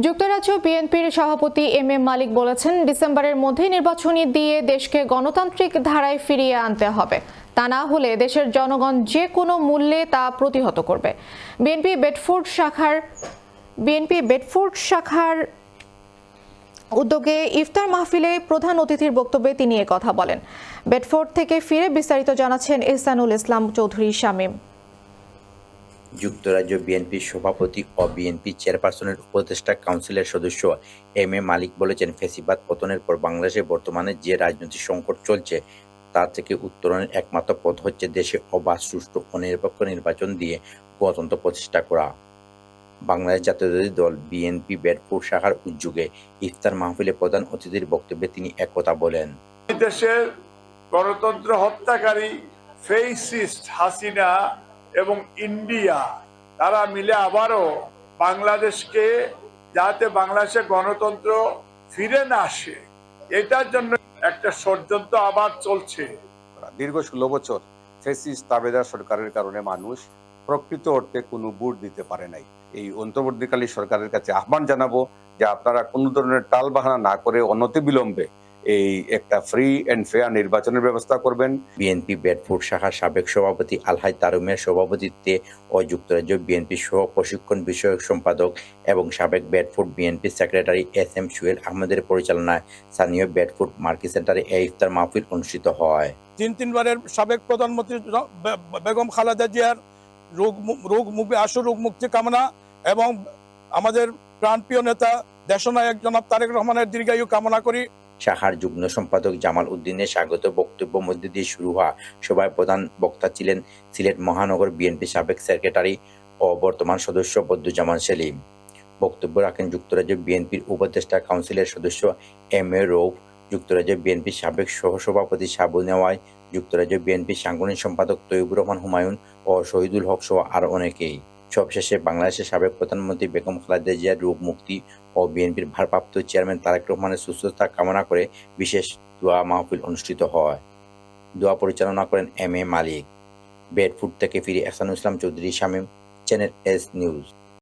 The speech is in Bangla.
যুক্তরাজ্য বিএনপির সভাপতি এম মালিক বলেছেন, ডিসেম্বরের মধ্যেই নির্বাচনী দিয়ে দেশকে গণতান্ত্রিক ধারায় ফিরিয়ে আনতে হবে। তা না হলে দেশের জনগণ যে কোনো মূল্যে তা প্রতিহত করবে। বিএনপি বেডফোর্ড শাখার উদ্যোগে ইফতার মাহফিলে প্রধান অতিথির বক্তব্যে তিনি কথা বলেন। বেডফোর্ড থেকে ফিরে বিস্তারিত জানাচ্ছেন এহসানুল ইসলাম চৌধুরী শামীম। যুক্তরাজ্য বিএনপির সভাপতি ও বিএনপি চেয়ারপারসনের উপদেষ্টা কাউন্সিলের সদস্য এম মালিক বলেছেন, ফ্যাসিবাদ পতনের পর বাংলাদেশে বর্তমানে যে রাজনৈতিক সংকট চলছে তা থেকে উত্তরণের একমাত্র পথ হচ্ছে দেশে অবাধ, সুষ্ঠু ও নিরপেক্ষ নির্বাচন দিয়ে গণতন্ত্র প্রতিষ্ঠা করা। বাংলাদেশ জাতীয়তাবাদী দল বিএনপি বেডফোর্ড শাখার উদ্যোগে ইফতার মাহফিলে প্রধান অতিথির বক্তব্যে তিনি একথা বলেন। দেশের গণতন্ত্র হত্যাকারী ফেসিস্ট হাসিনা এবং ইন্ডিয়া তারা মিলে আবারও বাংলাদেশকে, যাতে বাংলাদেশে গণতন্ত্র ফিরে না আসে, এটার জন্য একটা ষড়যন্ত্র আবার চলছে। দীর্ঘ 16 বছর ফ্যাসিস্ট তাবেদার সরকারের কারণে মানুষ প্রকৃত অর্থে কোনো ভোট দিতে পারে নাই। এই অন্তর্বর্তীকালীন সরকারের কাছে আহ্বান জানাবো যে আপনারা কোনো ধরনের টালবাহানা না করে অনতিবিলম্বে এই একটা ফ্রি এন্ড ফেয়ার নির্বাচনের ব্যবস্থা করবেন। বিএনপি বেডফোর্ড শাখার সাবেক সভাপতি আলহাজ তারুমের সভাপতিত্বে ও যুক্তরাজ্য বিএনপি সহ প্রশিক্ষণ বিষয়ক সম্পাদক এবং সাবেক Bedford BNP secretary SM Suhel আহমেদের পরিচালনায় স্থানীয় বেডফোর্ড মার্কেট সেন্টারে এই ইফতার মাহফিল অনুষ্ঠিত হয়। তিনবারের সাবেক প্রধানমন্ত্রী বেগম খালেদা জিয়ার রোগ মুক্তি কামনা এবং আমাদের প্রাণপ্রিয় নেতা দেশনায়ক জনাব তারেক রহমানের দীর্ঘায়ু কামনা করি। শাখার যুগ্ম সম্পাদক জামাল উদ্দিনের স্বাগত বক্তব্য মধ্যে দিয়ে শুরু হওয়া সভায় প্রধান বক্তা ছিলেন সিলেট মহানগর বিএনপি সাবেক সেক্রেটারি ও বর্তমান সদস্য বদ্দুজ্জামান সেলিম। বক্তব্য রাখেন যুক্তরাজ্য বিএনপির উপদেষ্টা কাউন্সিলের সদস্য M রৌফ, যুক্তরাজ্য বিএনপির সাবেক সহসভাপতি সাবু নেওয়াই, যুক্তরাজ্য বিএনপির সাংগঠনিক সম্পাদক তৈয়বুর রহমান হুমায়ুন ও শহীদুল হক সহ আরও অনেকেই। সবশেষে বাংলাদেশের সাবেক প্রধানমন্ত্রী বেগম খালেদা জিয়ার রোগ মুক্তি ও বিএনপির ভারপ্রাপ্ত চেয়ারম্যান তারেক রহমানের সুস্থতা কামনা করে বিশেষ দোয়া মাহফিল অনুষ্ঠিত হয়। দোয়া পরিচালনা করেন M মালিক। বেডফোর্ড থেকে ফিরে Ehsanul Islam Chowdhury Shamim, channel S news.